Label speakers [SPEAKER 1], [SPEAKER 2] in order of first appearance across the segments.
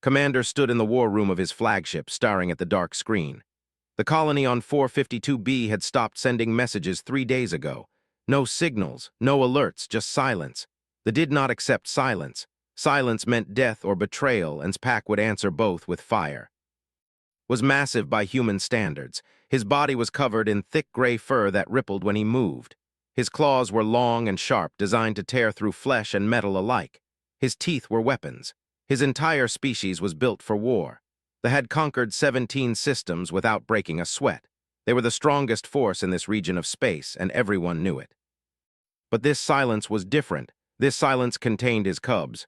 [SPEAKER 1] Commander stood in the war room of his flagship, staring at the dark screen. The colony on 452B had stopped sending messages 3 days ago. No signals, no alerts, just silence. They did not accept silence. Silence meant death or betrayal, and Pack would answer both with fire. Was massive by human standards. His body was covered in thick gray fur that rippled when he moved. His claws were long and sharp, designed to tear through flesh and metal alike. His teeth were weapons. His entire species was built for war. They had conquered 17 systems without breaking a sweat. They were the strongest force in this region of space, and everyone knew it. But this silence was different. This silence contained his cubs.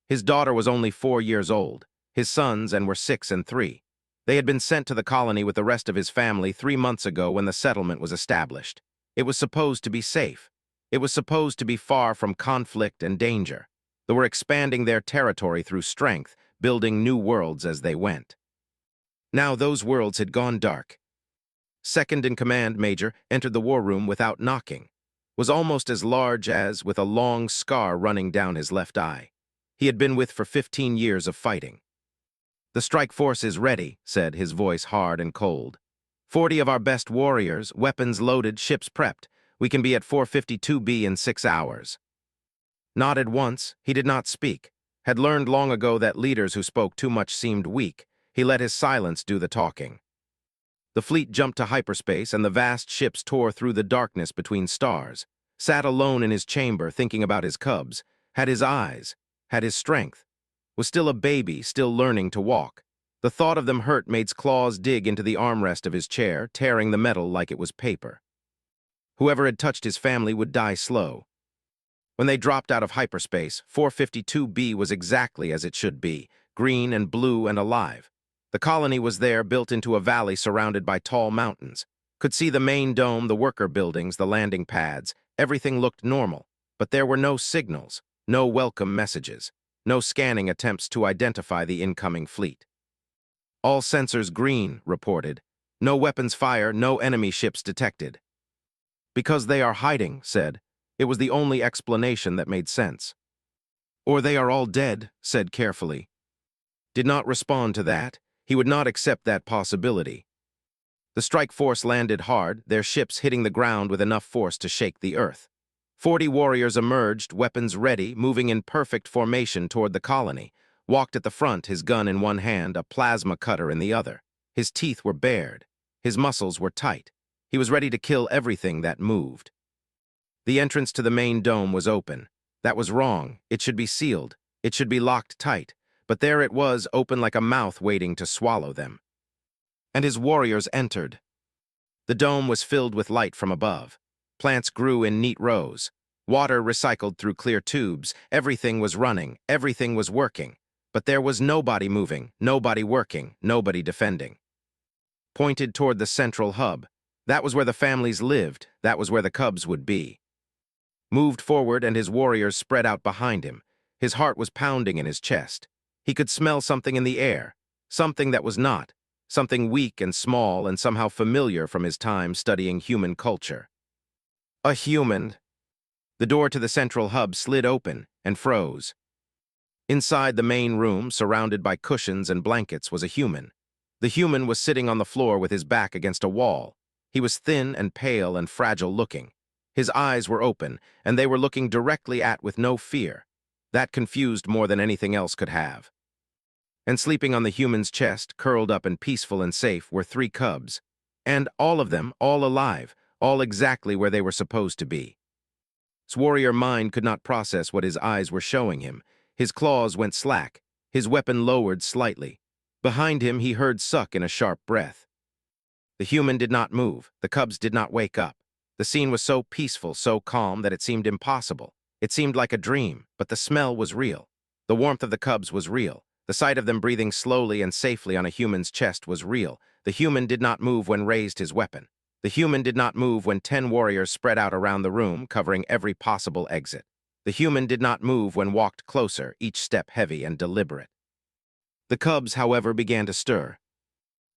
[SPEAKER 1] His daughter was only 4 years old. His sons were 6 and 3. They had been sent to the colony with the rest of his family 3 months ago when the settlement was established. It was supposed to be safe. It was supposed to be far from conflict and danger. They were expanding their territory through strength, building new worlds as they went. Now those worlds had gone dark. Second-in-command Major entered the war room without knocking. Was almost as large as, with a long scar running down his left eye. He had been with for 15 years of fighting. "The strike force is ready," said, his voice hard and cold. 40 of our best warriors, weapons loaded, ships prepped. We can be at 452B in 6 hours. Nodded once, he did not speak. Had learned long ago that leaders who spoke too much seemed weak. He let his silence do the talking. The fleet jumped to hyperspace, and the vast ships tore through the darkness between stars. Sat alone in his chamber, thinking about his cubs. Had his eyes. Had his strength. Was still a baby, still learning to walk. The thought of them hurt made his claws dig into the armrest of his chair, tearing the metal like it was paper. Whoever had touched his family would die slow. When they dropped out of hyperspace, 452B was exactly as it should be, green and blue and alive. The colony was there, built into a valley surrounded by tall mountains. Could see the main dome, the worker buildings, the landing pads. Everything looked normal, but there were no signals, no welcome messages, no scanning attempts to identify the incoming fleet. "All sensors green," reported. "No weapons fire, no enemy ships detected." "Because they are hiding," said. It was the only explanation that made sense. "Or they are all dead," said carefully. Did not respond to that. He would not accept that possibility. The strike force landed hard, their ships hitting the ground with enough force to shake the earth. 40 warriors emerged, weapons ready, moving in perfect formation toward the colony. Walked at the front, his gun in one hand, a plasma cutter in the other. His teeth were bared. His muscles were tight. He was ready to kill everything that moved. The entrance to the main dome was open. That was wrong. It should be sealed. It should be locked tight. But there it was, open like a mouth waiting to swallow them. And his warriors entered. The dome was filled with light from above. Plants grew in neat rows. Water recycled through clear tubes. Everything was running. Everything was working. But there was nobody moving, nobody working, nobody defending. Pointed toward the central hub. That was where the families lived. That was where the cubs would be. Moved forward, and his warriors spread out behind him. His heart was pounding in his chest. He could smell something in the air, something that was not, something weak and small and somehow familiar from his time studying human culture. A human. The door to the central hub slid open and froze. Inside the main room, surrounded by cushions and blankets, was a human. The human was sitting on the floor with his back against a wall. He was thin and pale and fragile-looking. His eyes were open, and they were looking directly at with no fear. That confused more than anything else could have. And sleeping on the human's chest, curled up and peaceful and safe, were 3 cubs. And all of them, all alive, all exactly where they were supposed to be. His warrior mind could not process what his eyes were showing him. His claws went slack. His weapon lowered slightly. Behind him, he heard suck in a sharp breath. The human did not move. The cubs did not wake up. The scene was so peaceful, so calm, that it seemed impossible. It seemed like a dream, but the smell was real. The warmth of the cubs was real. The sight of them breathing slowly and safely on a human's chest was real. The human did not move when raised his weapon. The human did not move when 10 warriors spread out around the room, covering every possible exit. The human did not move when walked closer, each step heavy and deliberate. The cubs, however, began to stir.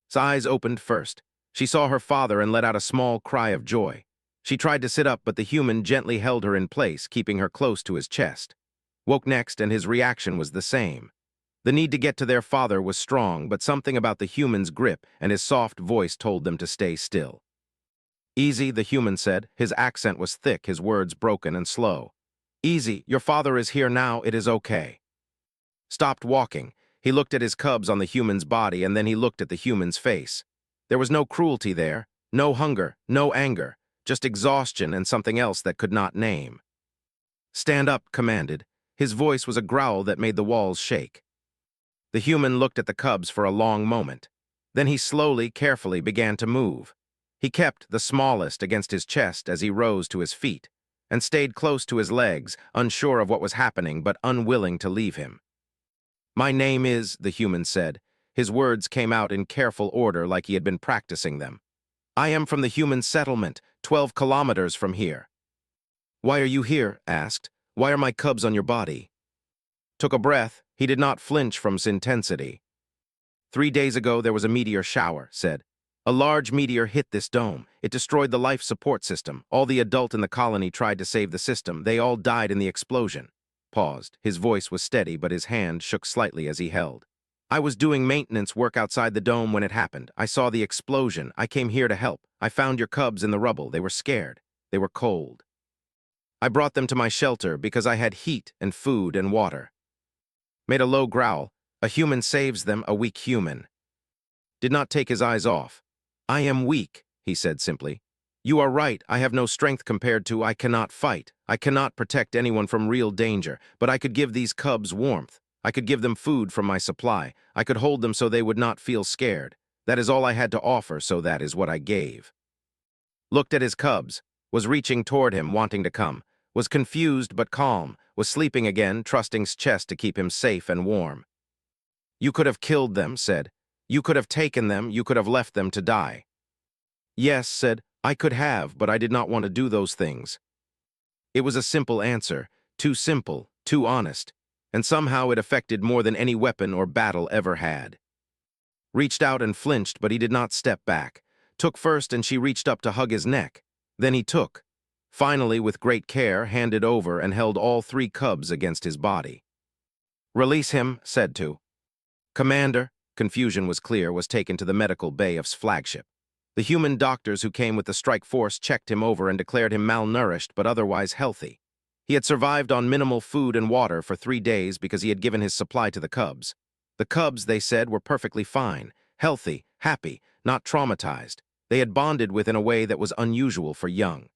[SPEAKER 1] His eyes opened first. She saw her father and let out a small cry of joy. She tried to sit up, but the human gently held her in place, keeping her close to his chest. Woke next, and his reaction was the same. The need to get to their father was strong, but something about the human's grip and his soft voice told them to stay still. Easy, the human said. His accent was thick, his words broken and slow. Easy, your father is here now, it is okay. Stopped walking. He looked at his cubs on the human's body, and then he looked at the human's face. There was no cruelty there, no hunger, no anger, just exhaustion and something else that could not name. Stand up, commanded. His voice was a growl that made the walls shake. The human looked at the cubs for a long moment. Then he slowly, carefully began to move. He kept the smallest against his chest as he rose to his feet, and stayed close to his legs, unsure of what was happening but unwilling to leave him. My name is, the human said. His words came out in careful order like he had been practicing them. I am from the human settlement, 12 kilometers from here. Why are you here? Asked. Why are my cubs on your body? Took a breath. He did not flinch from his intensity. 3 days ago there was a meteor shower, said. A large meteor hit this dome. It destroyed the life support system. All the adults in the colony tried to save the system. They all died in the explosion. Paused. His voice was steady, but his hand shook slightly as he held. I was doing maintenance work outside the dome when it happened. I saw the explosion. I came here to help. I found your cubs in the rubble. They were scared. They were cold. I brought them to my shelter because I had heat and food and water. Made a low growl. A human saves them, a weak human. Did not take his eyes off. I am weak, he said simply. You are right, I have no strength compared to I cannot fight. I cannot protect anyone from real danger, but I could give these cubs warmth. I could give them food from my supply. I could hold them so they would not feel scared. That is all I had to offer, so that is what I gave. Looked at his cubs, was reaching toward him, wanting to come, was confused but calm, was sleeping again, trusting his chest to keep him safe and warm. You could have killed them, said. You could have taken them, you could have left them to die. Yes, said, I could have, but I did not want to do those things. It was a simple answer, too simple, too honest, and somehow it affected more than any weapon or battle ever had. Reached out and flinched, but he did not step back. Took first, and she reached up to hug his neck. Then he took. Finally, with great care, handed over and held all 3 cubs against his body. Release him, said to. Commander, confusion was clear, was taken to the medical bay of his flagship. The human doctors who came with the strike force checked him over and declared him malnourished but otherwise healthy. He had survived on minimal food and water for 3 days because he had given his supply to the cubs. The cubs, they said, were perfectly fine, healthy, happy, not traumatized. They had bonded with in a way that was unusual for young.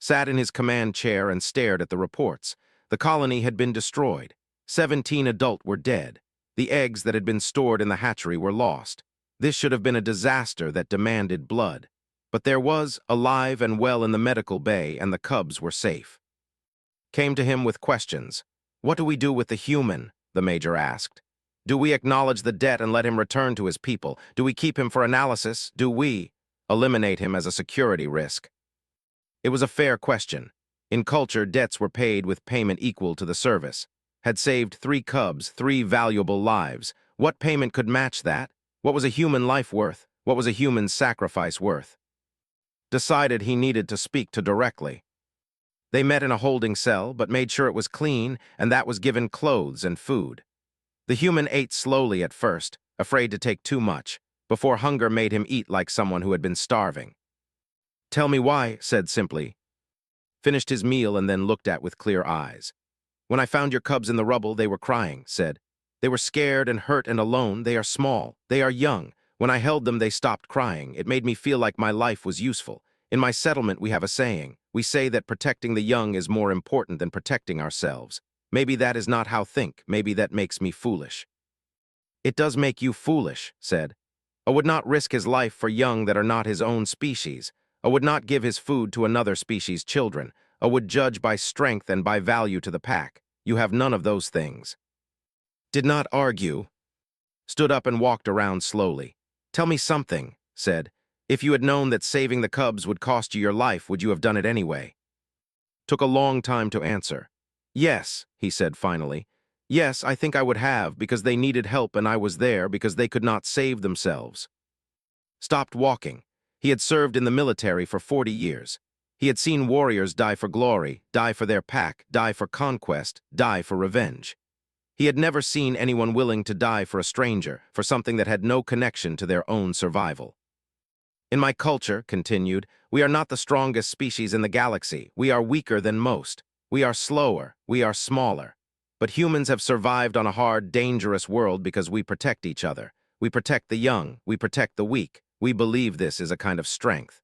[SPEAKER 1] Sat in his command chair and stared at the reports. The colony had been destroyed. 17 adults were dead. The eggs that had been stored in the hatchery were lost. This should have been a disaster that demanded blood. But there was, alive and well in the medical bay, and the cubs were safe. Came to him with questions. What do we do with the human? The major asked. Do we acknowledge the debt and let him return to his people? Do we keep him for analysis? Do we eliminate him as a security risk? It was a fair question. In culture, debts were paid with payment equal to the service. Had saved 3 cubs, 3 valuable lives. What payment could match that? What was a human life worth? What was a human sacrifice worth? Decided he needed to speak to directly. They met in a holding cell, but made sure it was clean, and that was given clothes and food. The human ate slowly at first, afraid to take too much, before hunger made him eat like someone who had been starving. Tell me why, said simply. Finished his meal and then looked at with clear eyes. When I found your cubs in the rubble, they were crying, said. They were scared and hurt and alone. They are small. They are young. When I held them, they stopped crying. It made me feel like my life was useful. In my settlement, we have a saying. We say that protecting the young is more important than protecting ourselves. Maybe that is not how I think. Maybe that makes me foolish. It does make you foolish, said. I would not risk his life for young that are not his own species. I would not give his food to another species' children. I would judge by strength and by value to the pack. You have none of those things. Did not argue. Stood up and walked around slowly. Tell me something, said. If you had known that saving the cubs would cost you your life, would you have done it anyway? Took a long time to answer. Yes, he said finally. Yes, I think I would have, because they needed help and I was there because they could not save themselves. Stopped walking. He had served in the military for 40 years. He had seen warriors die for glory, die for their pack, die for conquest, die for revenge. He had never seen anyone willing to die for a stranger, for something that had no connection to their own survival. In my culture, continued, we are not the strongest species in the galaxy. We are weaker than most. We are slower. We are smaller. But humans have survived on a hard, dangerous world because we protect each other. We protect the young. We protect the weak. We believe this is a kind of strength.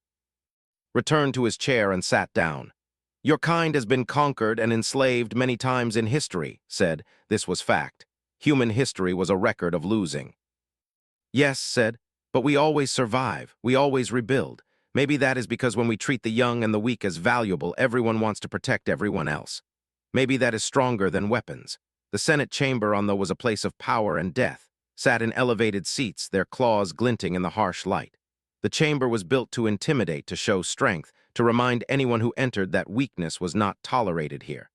[SPEAKER 1] Returned to his chair and sat down. Your kind has been conquered and enslaved many times in history, said. This was fact. Human history was a record of losing. Yes, said, but we always survive. We always rebuild. Maybe that is because when we treat the young and the weak as valuable, everyone wants to protect everyone else. Maybe that is stronger than weapons. The Senate chamber, although was a place of power and death, sat in elevated seats, their claws glinting in the harsh light. The chamber was built to intimidate, to show strength, to remind anyone who entered that weakness was not tolerated here.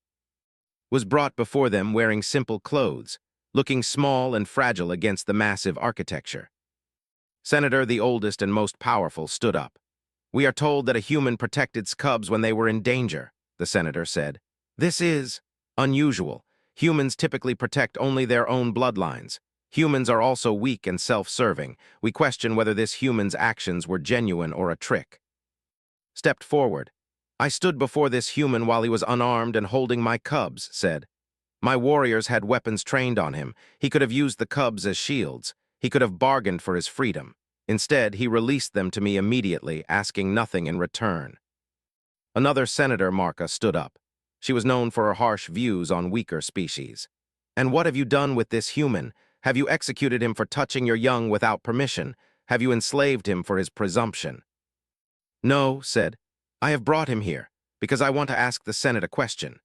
[SPEAKER 1] Was brought before them wearing simple clothes, looking small and fragile against the massive architecture. Senator, the oldest and most powerful, stood up. We are told that a human protected its cubs when they were in danger, the senator said. This is unusual. Humans typically protect only their own bloodlines. Humans are also weak and self-serving. We question whether this human's actions were genuine or a trick. Stepped forward. I stood before this human while he was unarmed and holding my cubs, said. My warriors had weapons trained on him. He could have used the cubs as shields. He could have bargained for his freedom. Instead, he released them to me immediately, asking nothing in return. Another senator, Marca, stood up. She was known for her harsh views on weaker species. And what have you done with this human? Have you executed him for touching your young without permission? Have you enslaved him for his presumption? No, said. I have brought him here, because I want to ask the Senate a question.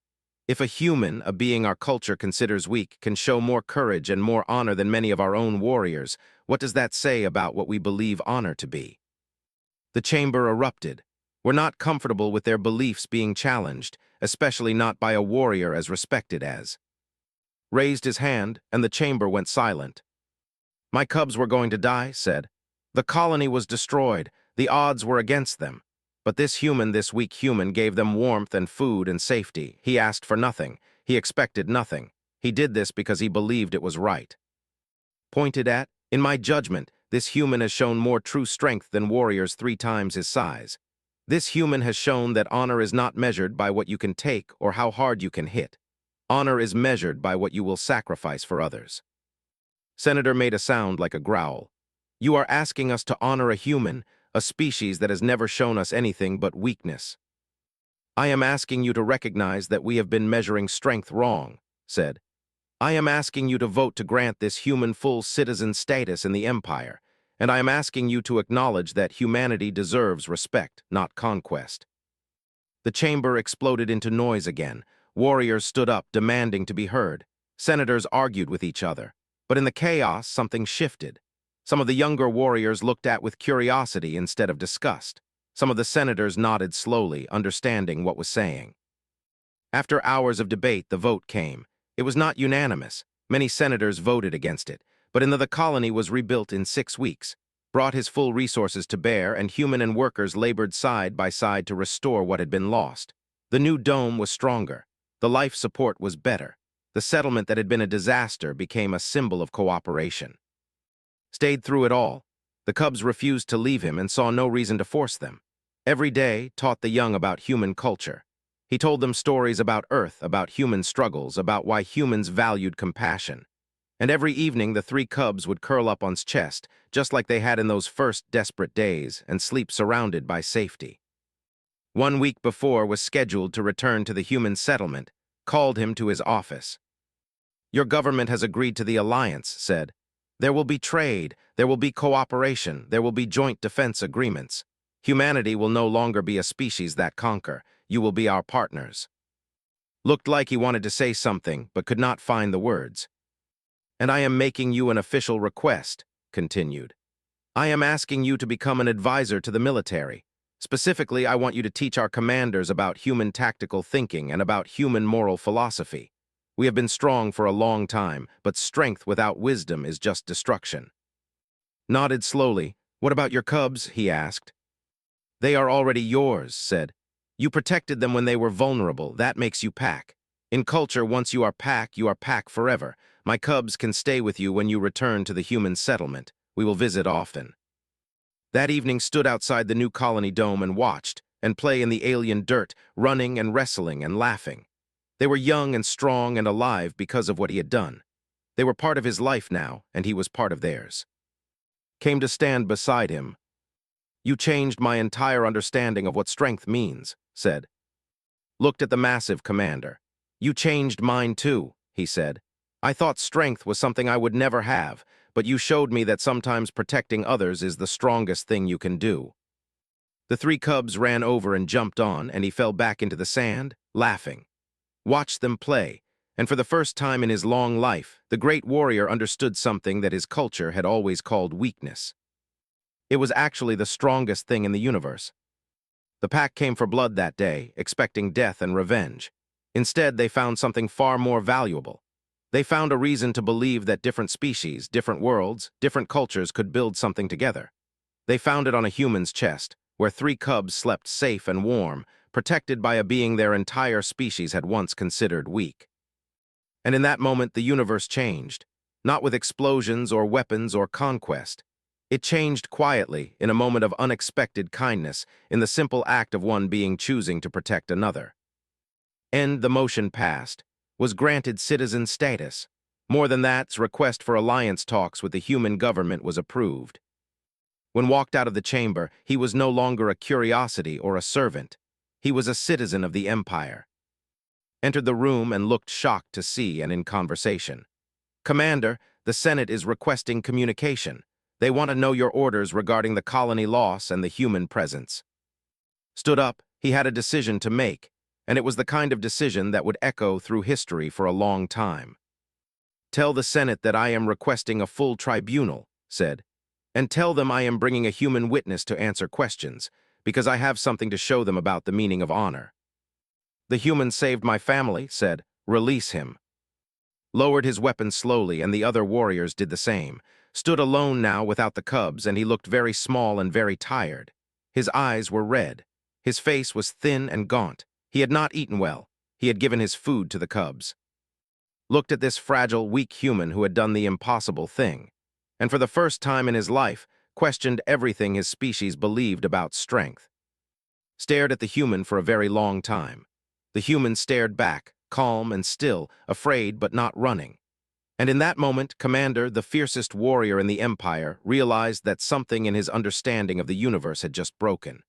[SPEAKER 1] If a human, a being our culture considers weak, can show more courage and more honor than many of our own warriors, what does that say about what we believe honor to be? The chamber erupted. We're not comfortable with their beliefs being challenged, especially not by a warrior as respected as. Raised his hand, and the chamber went silent. My cubs were going to die, said. The colony was destroyed. The odds were against them. But this human, this weak human, gave them warmth and food and safety. He asked for nothing. He expected nothing. He did this because he believed it was right. Pointed at, in my judgment, this human has shown more true strength than warriors 3 times his size. This human has shown that honor is not measured by what you can take or how hard you can hit. Honor is measured by what you will sacrifice for others. Senator made a sound like a growl. You are asking us to honor a human, a species that has never shown us anything but weakness. I am asking you to recognize that we have been measuring strength wrong, said. I am asking you to vote to grant this human full citizen status in the Empire, and I am asking you to acknowledge that humanity deserves respect, not conquest. The chamber exploded into noise again. Warriors stood up, demanding to be heard. Senators argued with each other. But in the chaos, something shifted. Some of the younger warriors looked at with curiosity instead of disgust. Some of the senators nodded slowly, understanding what was saying. After hours of debate, the vote came. It was not unanimous. Many senators voted against it, but the colony was rebuilt in 6 weeks, brought his full resources to bear, and human and workers labored side by side to restore what had been lost. The new dome was stronger. The life support was better. The settlement that had been a disaster became a symbol of cooperation. Stayed through it all. The cubs refused to leave him and saw no reason to force them. Every day taught the young about human culture. He told them stories about Earth, about human struggles, about why humans valued compassion. And every evening the 3 cubs would curl up on his chest, just like they had in those first desperate days, and sleep surrounded by safety. 1 week before was scheduled to return to the human settlement, called him to his office. Your government has agreed to the alliance, said. There will be trade, there will be cooperation, there will be joint defense agreements. Humanity will no longer be a species that conquer. You will be our partners. Looked like he wanted to say something, but could not find the words. And I am making you an official request, continued. I am asking you to become an advisor to the military. Specifically, I want you to teach our commanders about human tactical thinking and about human moral philosophy. We have been strong for a long time, but strength without wisdom is just destruction. Nodded slowly. What about your cubs? He asked. They are already yours, said. You protected them when they were vulnerable. That makes you pack. In culture, once you are pack forever. My cubs can stay with you when you return to the human settlement. We will visit often. That evening stood outside the new colony dome and watched, and play in the alien dirt, running and wrestling and laughing. They were young and strong and alive because of what he had done. They were part of his life now, and he was part of theirs. Came to stand beside him. You changed my entire understanding of what strength means, said. Looked at the massive commander. You changed mine too, he said. I thought strength was something I would never have, but you showed me that sometimes protecting others is the strongest thing you can do. The three cubs ran over and jumped on, and he fell back into the sand, laughing. Watched them play, and for the first time in his long life, the great warrior understood something that his culture had always called weakness. It was actually the strongest thing in the universe. The pack came for blood that day, expecting death and revenge. Instead, they found something far more valuable. They found a reason to believe that different species, different worlds, different cultures could build something together. They found it on a human's chest, where three cubs slept safe and warm, protected by a being their entire species had once considered weak. And in that moment, the universe changed, not with explosions or weapons or conquest. It changed quietly, in a moment of unexpected kindness, in the simple act of one being choosing to protect another. And the motion passed, was granted citizen status. More than that, its request for alliance talks with the human government was approved. When walked out of the chamber, he was no longer a curiosity or a servant. He was a citizen of the empire. Entered the room and looked shocked to see and in conversation. Commander, the Senate is requesting communication. They want to know your orders regarding the colony loss and the human presence. Stood up, he had a decision to make, and it was the kind of decision that would echo through history for a long time. Tell the Senate that I am requesting a full tribunal, said, and tell them I am bringing a human witness to answer questions, because I have something to show them about the meaning of honor. The human saved my family, said, release him. Lowered his weapon slowly, and the other warriors did the same. Stood alone now without the cubs, and he looked very small and very tired. His eyes were red. His face was thin and gaunt. He had not eaten well. He had given his food to the cubs. Looked at this fragile, weak human who had done the impossible thing, and for the first time in his life, questioned everything his species believed about strength. Stared at the human for a very long time. The human stared back, calm and still, afraid but not running. And in that moment, Commander, the fiercest warrior in the Empire, realized that something in his understanding of the universe had just broken.